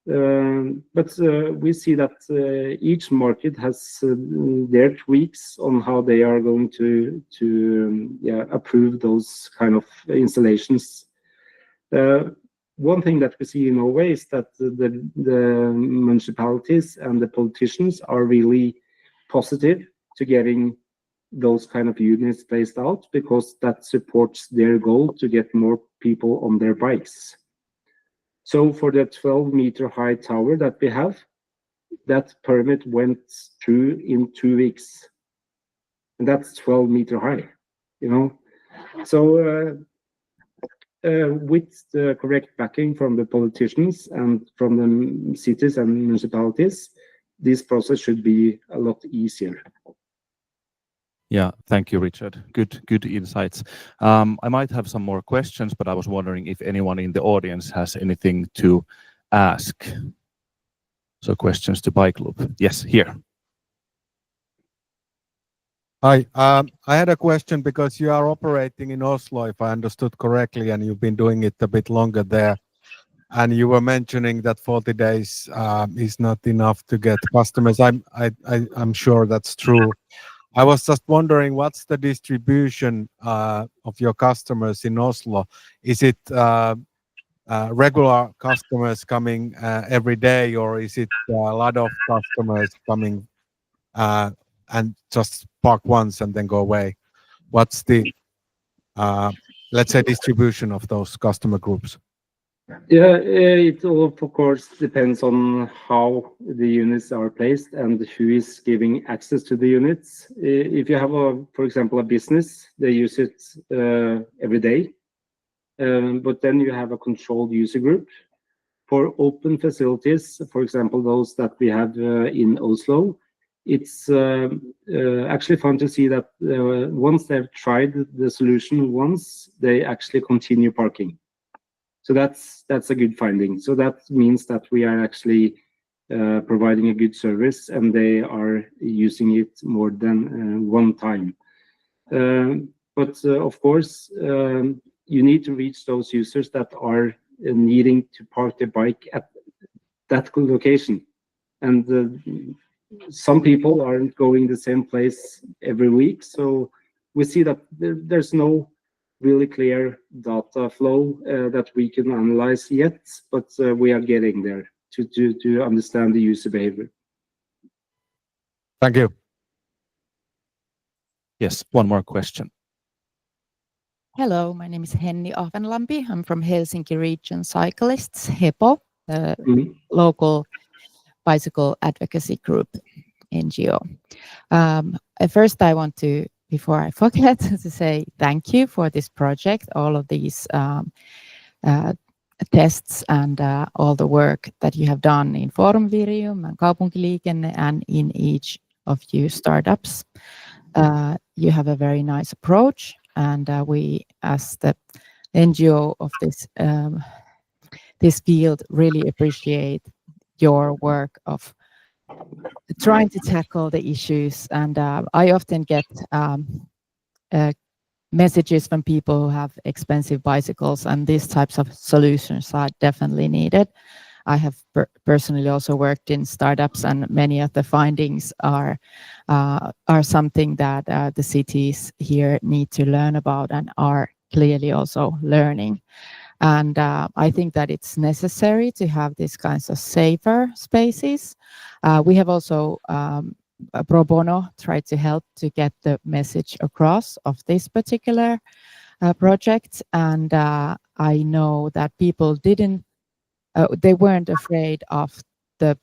[SPEAKER 5] but we see that each market has their tweaks on how they are going to approve those kind of installations. One thing that we see in Norway is that the municipalities and the politicians are really positive to getting those kind of units placed out, because that supports their goal to get more people on their bikes. So for the 12-meter high tower that we have, that permit went through in 2 weeks. And that's 12-meter high, you know. So with the correct backing from the politicians and from the cities and municipalities, this process should be a lot easier.
[SPEAKER 1] Yeah, thank you, Richard. Good insights. I might have some more questions, but I was wondering if anyone in the audience has anything to ask. So questions to Bike Loop. Yes, here.
[SPEAKER 4] Hi, I had a question because you are operating in Oslo, if I understood correctly, and you've been doing it a bit longer there. And you were mentioning that 40 days is not enough to get customers. I'm sure that's true. I was just wondering, what's the distribution of your customers in Oslo? Is it regular customers coming every day, or is it a lot of customers coming and just park once and then go away? What's the, let's say, distribution of those customer groups?
[SPEAKER 5] Yeah, it all, of course, depends on how the units are placed and who is giving access to the units. If you have, for example, a business, they use it every day, but then you have a controlled user group. For open facilities, for example, those that we have in Oslo, it's actually fun to see that once they've tried the solution once, they actually continue parking. So that's a good finding. So that means that we are actually providing a good service, and they are using it more than one time. But of course, you need to reach those users that are needing to park their bike at that location. And some people aren't going the same place every week. So we see that there's no really clear data flow that we can analyze yet, but we are getting there to understand the user behavior.
[SPEAKER 4] Thank you.
[SPEAKER 1] Yes, one more question.
[SPEAKER 6] Hello, my name is Henni Ahvenlampi. I'm from Helsinki Region Cyclists, HEPO, the local bicycle advocacy group, NGO. First, I want to, before I forget, to say thank you for this project, all of these tests and all the work that you have done in Forum Virium and Kaupunkiliikenne and in each of you startups. You have a very nice approach, and we, as the NGO of this field, really appreciate your work of trying to tackle the issues. And I often get messages from people who have expensive bicycles, and these types of solutions are definitely needed. I have personally also worked in startups, and many of the findings are something that the cities here need to learn about and are clearly also learning. And I think that it's necessary to have these kinds of safer spaces. We have also pro bono tried to help to get the message across of this particular project. And I know that people they weren't afraid of the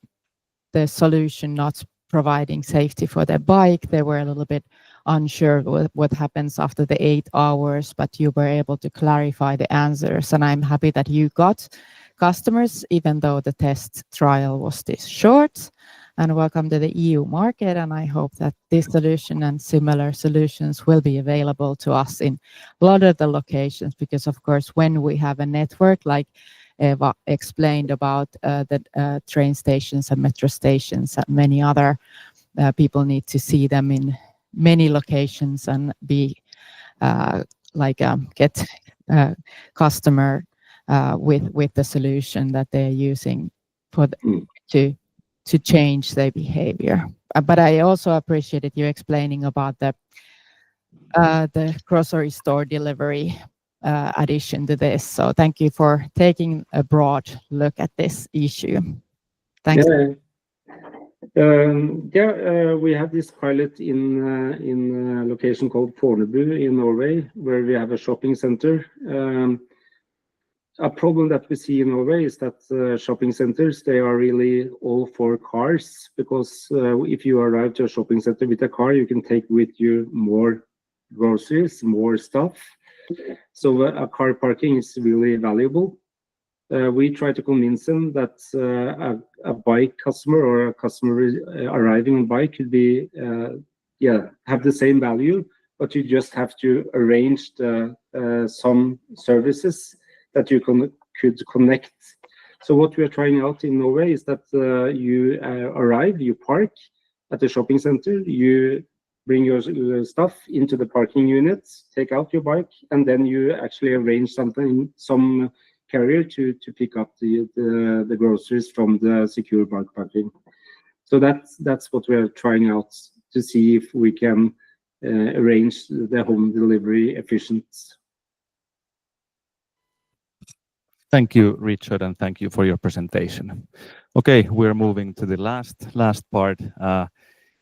[SPEAKER 6] solution not providing safety for their bike. They were a little bit unsure what happens after the 8 hours, but you were able to clarify the answers. And I'm happy that you got customers, even though the test trial was this short. And welcome to the EU market. And I hope that this solution and similar solutions will be available to us in a lot of the locations, because of course, when we have a network like Eva explained about the train stations and metro stations, and many other people need to see them in many locations and be get customer with the solution that they're using for to change their behavior. But I also appreciated you explaining about the grocery store delivery addition to this. So thank you for taking a broad look at this issue. Thanks.
[SPEAKER 5] We have this pilot in a location called Fornebu in Norway, where we have a shopping center. A problem that we see in Norway is that shopping centers, they are really all for cars, because if you arrive to a shopping center with a car, you can take with you more groceries, more stuff. So a car parking is really valuable. We try to convince them that a bike customer or a customer arriving on bike could be, have the same value, but you just have to arrange some services that you could connect. So what we are trying out in Norway is that you arrive, you park at the shopping center, you bring your stuff into the parking unit, take out your bike, and then you actually arrange some carrier to pick up the groceries from the secure bike parking. So that's what we are trying out to see if we can arrange the home delivery efficient.
[SPEAKER 1] Thank you, Richard, and thank you for your presentation. Okay, we're moving to the last part.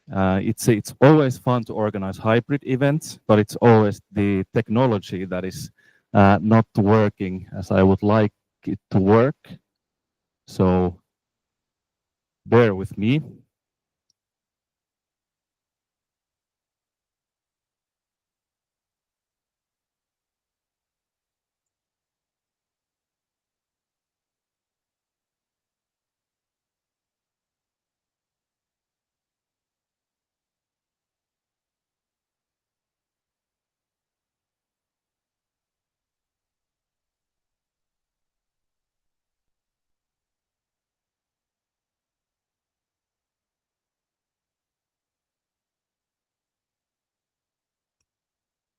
[SPEAKER 1] It's always fun to organize hybrid events, but it's always the technology that is not working as I would like it to work. So bear with me.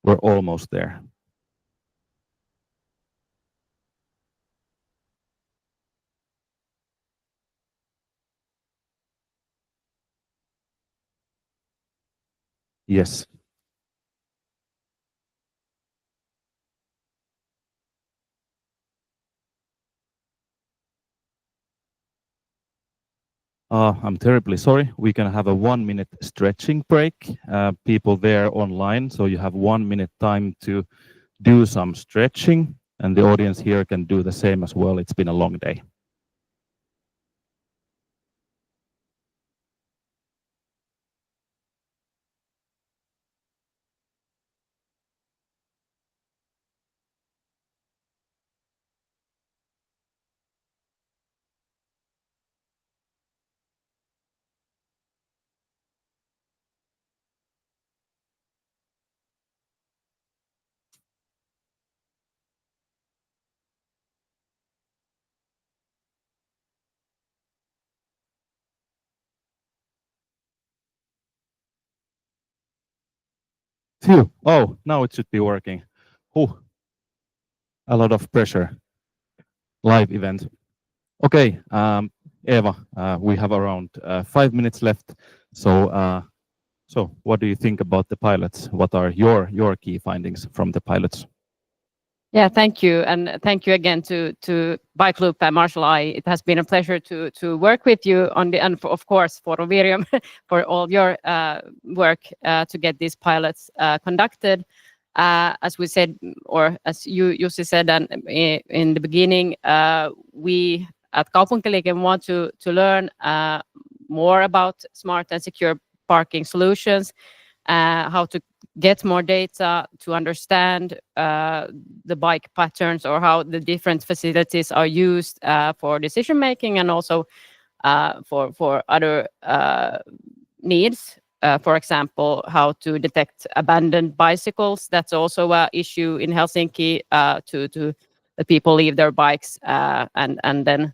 [SPEAKER 1] We're almost there. Yes. I'm terribly sorry. We can have a 1-minute stretching break. People there online, so you have 1 minute time to do some stretching, and the audience here can do the same as well. It's been a long day. Phew. Oh, now it should be working. Ooh, a lot of pressure. Live event. Okay, Eva, we have around 5 minutes left. So what do you think about the pilots? What are your key findings from the pilots?
[SPEAKER 2] Yeah, thank you. And thank you again to Bike Loop and Marshall I. It has been a pleasure to work with you on the, and of course for Virium for all your work to get these pilots conducted. As we said, or as you Jussi said and in the beginning, we at Kaupunkiliikenne want to learn more about smart and secure parking solutions, how to get more data to understand the bike patterns or how the different facilities are used for decision making, and also for other needs. For example, how to detect abandoned bicycles. That's also an issue in Helsinki. To the people leave their bikes and then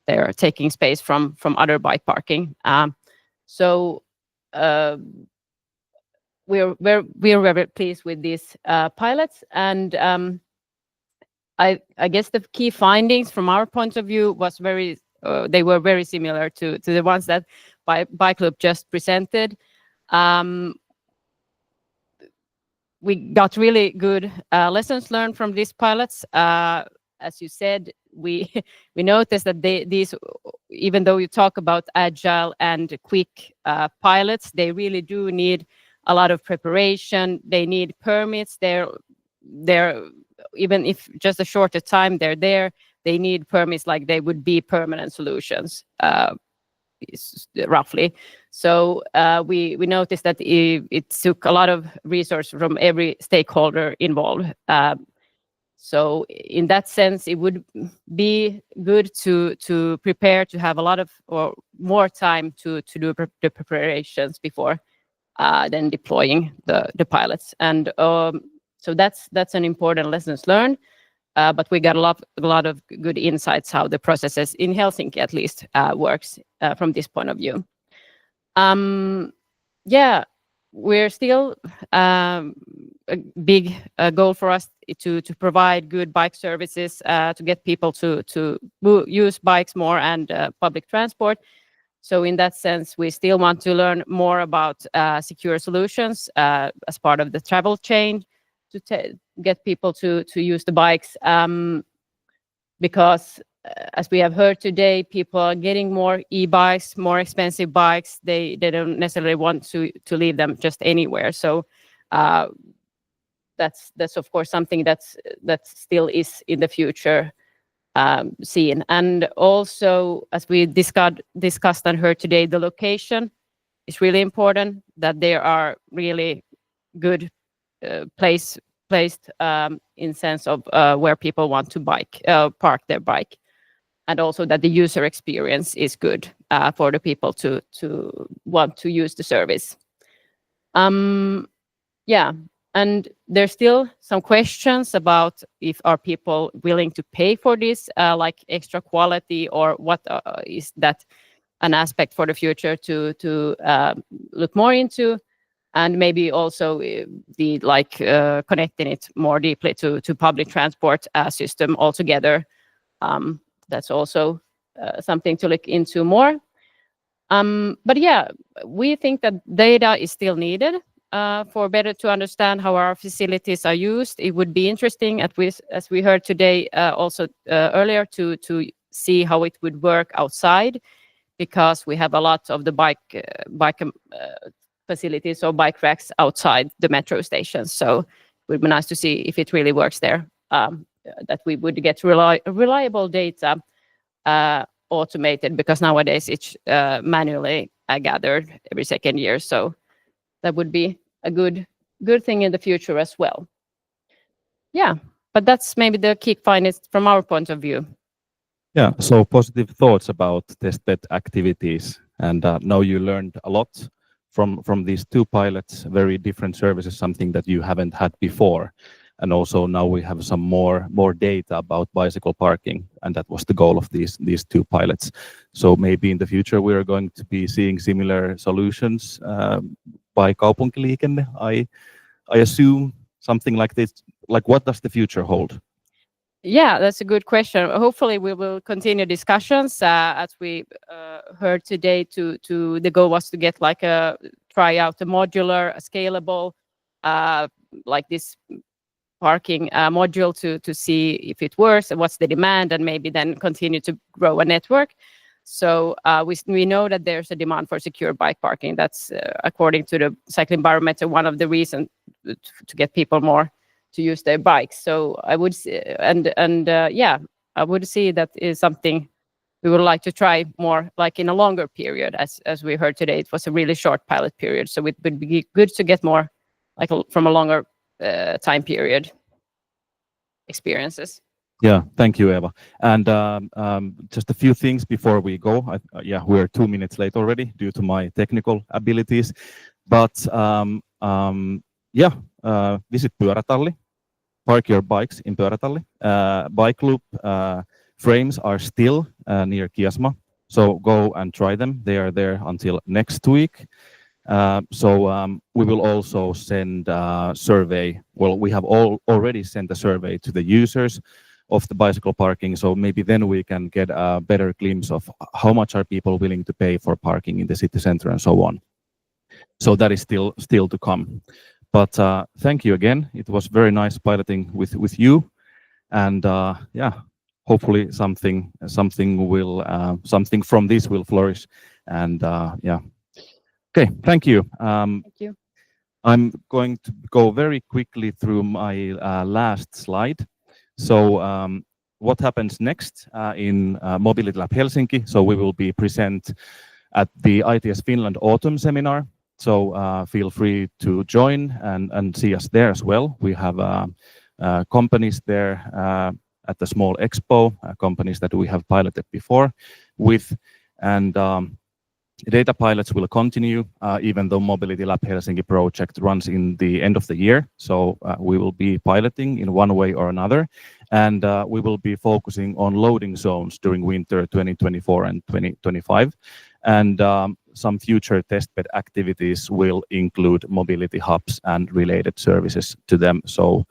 [SPEAKER 2] they're taking space from other bike parking. So we're very pleased with these pilots, and I guess the key findings from our point of view was they were very similar to the ones that Bike Loop just presented. We got really good lessons learned from these pilots. As you said, we noticed that these, even though you talk about agile and quick pilots, they really do need a lot of preparation. They need permits. They're even if just a shorter time they're there, they need permits like they would be permanent solutions. Roughly. So we noticed that it took a lot of resource from every stakeholder involved. So in that sense, it would be good to prepare, to have a lot of or more time to do the preparations before then deploying the pilots. And so that's an important lessons learned. But we got a lot of good insights how the processes in Helsinki at least works from this point of view. Yeah, we're still a big goal for us to provide good bike services to get people to use bikes more and public transport. So in that sense, we still want to learn more about secure solutions as part of the travel chain to get people to use the bikes, because as we have heard today, people are getting more e-bikes, more expensive bikes. They don't necessarily want to leave them just anywhere. So that's of course something that still is in the future seen. And also, as we discussed and heard today, the location is really important, that there are really good placed in sense of where people want to park their bike, and also that the user experience is good for the people to want to use the service. Yeah, and there's still some questions about if are people willing to pay for this, like extra quality, or what is that an aspect for the future to look more into. and maybe also connecting it more deeply to public transport system altogether. That's also something to look into more. But yeah, we think that data is still needed for better to understand how our facilities are used. It would be interesting, as we heard today also earlier, to see how it would work outside, because we have a lot of the bike facilities or bike racks outside the metro stations. So it would be nice to see if it really works there, that we would get reliable data automated, because nowadays it's manually gathered every second year. So that would be a good thing in the future as well. Yeah, but that's maybe the key findings from our point of view.
[SPEAKER 1] Yeah, so positive thoughts about testbed activities, and now you learned a lot from these two pilots, very different services, something that you haven't had before. And also now we have some more data about bicycle parking, and that was the goal of these two pilots. So maybe in the future we are going to be seeing similar solutions by Kaupunkiliikenne. I assume something like this. Like, what does the future hold?
[SPEAKER 2] Yeah, that's a good question. Hopefully we will continue discussions as we heard today. To the goal was to get try out a modular, scalable, like this parking module to see if it works and what's the demand, and maybe then continue to grow a network. So we know that there's a demand for secure bike parking. That's according to the cycling barometer, one of the reasons to get people more to use their bikes. So I would I would see that is something we would like to try more, like in a longer period. As we heard today, it was a really short pilot period, so it would be good to get more from a longer time period experiences.
[SPEAKER 1] Yeah, thank you, Eva. And just a few things before we go. We're 2 minutes late already due to my technical abilities, but visit Pyörätalli, park your bikes in Pyörätalli. Bike loop frames are still near Kiasma, so go and try them. They are there until next week. We will also send a survey. Well, we have already sent a survey to the users of the bicycle parking, so maybe then we can get a better glimpse of how much are people willing to pay for parking in the city center and so on. So that is still to come. But thank you again. It was very nice piloting with you, and hopefully something from this will flourish. And okay, thank you.
[SPEAKER 2] Thank you.
[SPEAKER 1] I'm going to go very quickly through my last slide. So what happens next in Mobility Lab Helsinki? So we will be present at the ITS Finland Autumn Seminar. So feel free to join and see us there as well. We have companies there at the small expo, companies that we have piloted before with, and data pilots will continue even though Mobility Lab Helsinki project runs in the end of the year. So we will be piloting in one way or another, and we will be focusing on loading zones during winter 2024 and 2025. And some future testbed activities will include mobility hubs and related services to them. So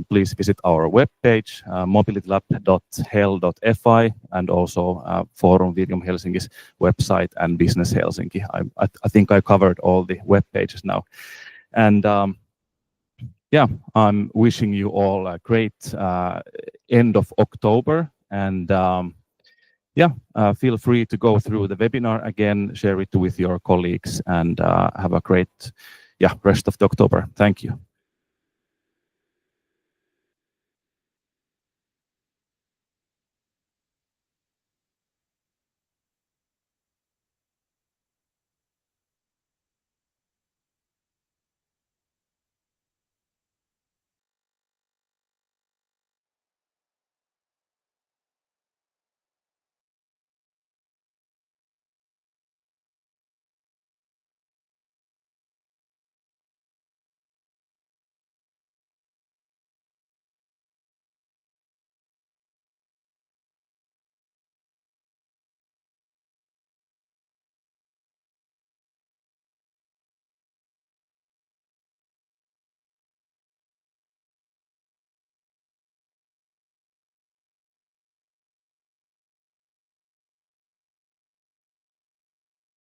[SPEAKER 1] please visit our webpage, mobilitylab.hel.fi, and also Forum Virium Helsinki's website and Business Helsinki. I think I covered all the web pages now. And I'm wishing you all a great end of October. And feel free to go through the webinar again, share it with your colleagues, and have a great rest of the October. Thank you.